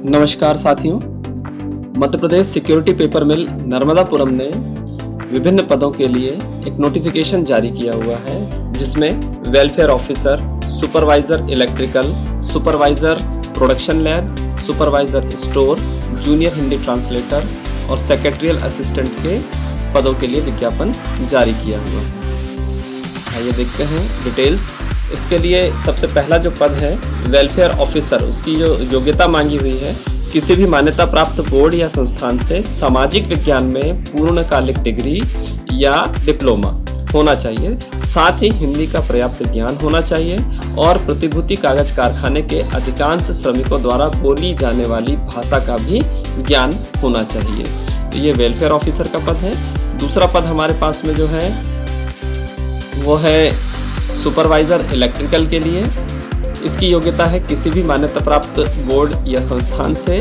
नमस्कार साथियों। Madhya Pradesh security paper मिल नर्मदापुरम ने विभिन्न पदों के लिए एक नोटिफिकेशन जारी किया हुआ है, जिसमें welfare officer, supervisor electrical, supervisor production lab, supervisor store, junior Hindi translator और सेक्रेटरियल असिस्टेंट के पदों के लिए विज्ञापन जारी किया हुआ है। आइए देखते हैं डिटेल्स। इसके लिए सबसे पहला जो पद है वेलफेयर ऑफिसर, उसकी जो योग्यता मांगी हुई है, किसी भी मान्यता प्राप्त बोर्ड या संस्थान से सामाजिक विज्ञान में पूर्णकालिक डिग्री या डिप्लोमा होना चाहिए। साथ ही हिंदी का पर्याप्त ज्ञान होना चाहिए और प्रतिभूति कागज कारखाने के अधिकांश श्रमिकों द्वारा बोली जाने वाली भाषा का भी ज्ञान होना चाहिए। तो ये वेलफेयर ऑफिसर का पद है। दूसरा पद हमारे पास में जो है वो है सुपरवाइजर इलेक्ट्रिकल के लिए। इसकी योग्यता है किसी भी मान्यता प्राप्त बोर्ड या संस्थान से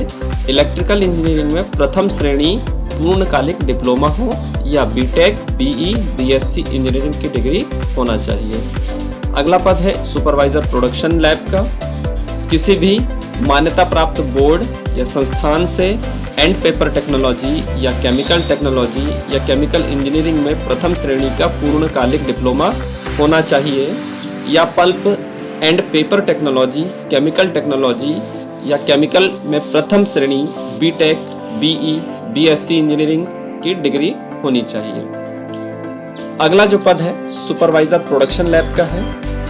इलेक्ट्रिकल इंजीनियरिंग में प्रथम श्रेणी पूर्णकालिक डिप्लोमा हो या बीटेक, बीई, बीएससी इंजीनियरिंग की डिग्री होना चाहिए। अगला पद है सुपरवाइजर प्रोडक्शन लैब का। किसी भी मान्यता प्राप्त बोर्ड या संस्थान से एंड पेपर टेक्नोलॉजी या केमिकल टेक्नोलॉजी या केमिकल इंजीनियरिंग में प्रथम श्रेणी का पूर्णकालिक डिप्लोमा होना चाहिए या pulp and paper technology, chemical technology या केमिकल में प्रथम श्रेणी बीटेक, बीई, बीएससी इंजीनियरिंग की डिग्री होनी चाहिए। अगला जो पद है सुपरवाइजर प्रोडक्शन लैब का है।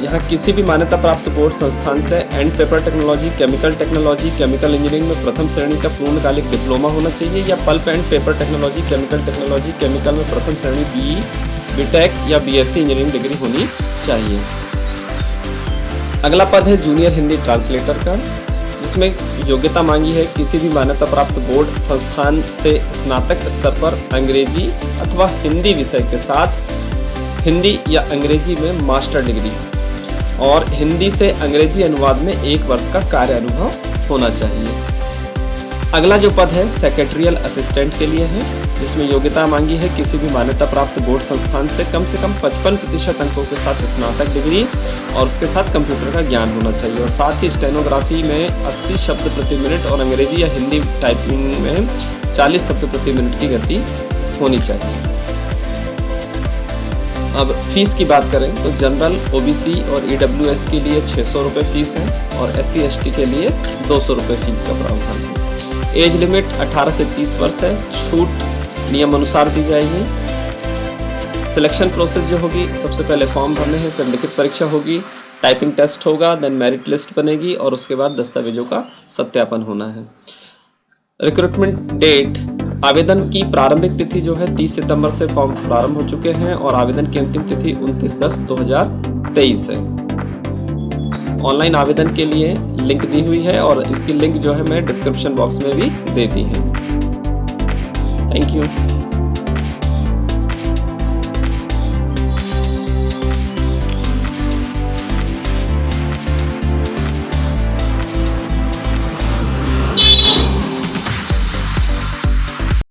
यहाँ किसी भी मान्यता प्राप्त बोर्ड संस्थान से and paper technology, chemical technology, chemical engineering में प्रथम श्रेणी का पूर्णकालिक डिप्लोमा होना चाहिए या pulp and paper technology, chemical technology, chemical में प्रथम श्रेणी बीई, बीटेक या बीएससी इंजीनियरिंग डिग्री होनी चाहिए। अगला पद है जूनियर हिंदी ट्रांसलेटर का, जिसमें योग्यता मांगी है किसी भी मान्यता प्राप्त बोर्ड संस्थान से स्नातक स्तर पर अंग्रेजी अथवा हिंदी विषय के साथ हिंदी या अंग्रेजी में मास्टर डिग्री और हिंदी से अंग्रेजी अनुवाद में 1 वर्ष का कार्य अनुभव होना चाहिए। अगला जो पद है सेक्रेटरियल असिस्टेंट के लिए है, जिसमें योग्यता मांगी है किसी भी मान्यता प्राप्त बोर्ड संस्थान से कम 55% अंकों के साथ स्नातक डिग्री और उसके साथ कंप्यूटर का ज्ञान होना चाहिए और साथ ही स्टेनोग्राफी में 80 शब्द प्रति मिनट और अंग्रेजी या हिंदी टाइपिंग में 40 शब्द प्रति मिनट की गति होनी चाहिए। अब फीस की बात करें तो जनरल, ओबीसी और ईडब्ल्यूएस के लिए 600 रुपये फीस है और SC ST के लिए 200 रुपये फीस का प्रावधान है। एज लिमिट 18 से 30 वर्ष है। छूट नियम अनुसार दी जाएगी। सिलेक्शन प्रोसेस जो होगी, सबसे पहले फॉर्म भरने हैं, फिर लिखित परीक्षा होगी, टाइपिंग टेस्ट होगा, देन मेरिट लिस्ट बनेगी और उसके बाद दस्तावेजों का सत्यापन होना है। रिक्रूटमेंट डेट, आवेदन की प्रारंभिक तिथि जो है 30 सितंबर से फॉर्म प्रारंभ हो चुके हैं और आवेदन की अंतिम तिथि 29/10/2023 है। ऑनलाइन आवेदन के लिए लिंक दी हुई है और इसकी लिंक जो है मैं डिस्क्रिप्शन बॉक्स में भी दे दी है। Thank you.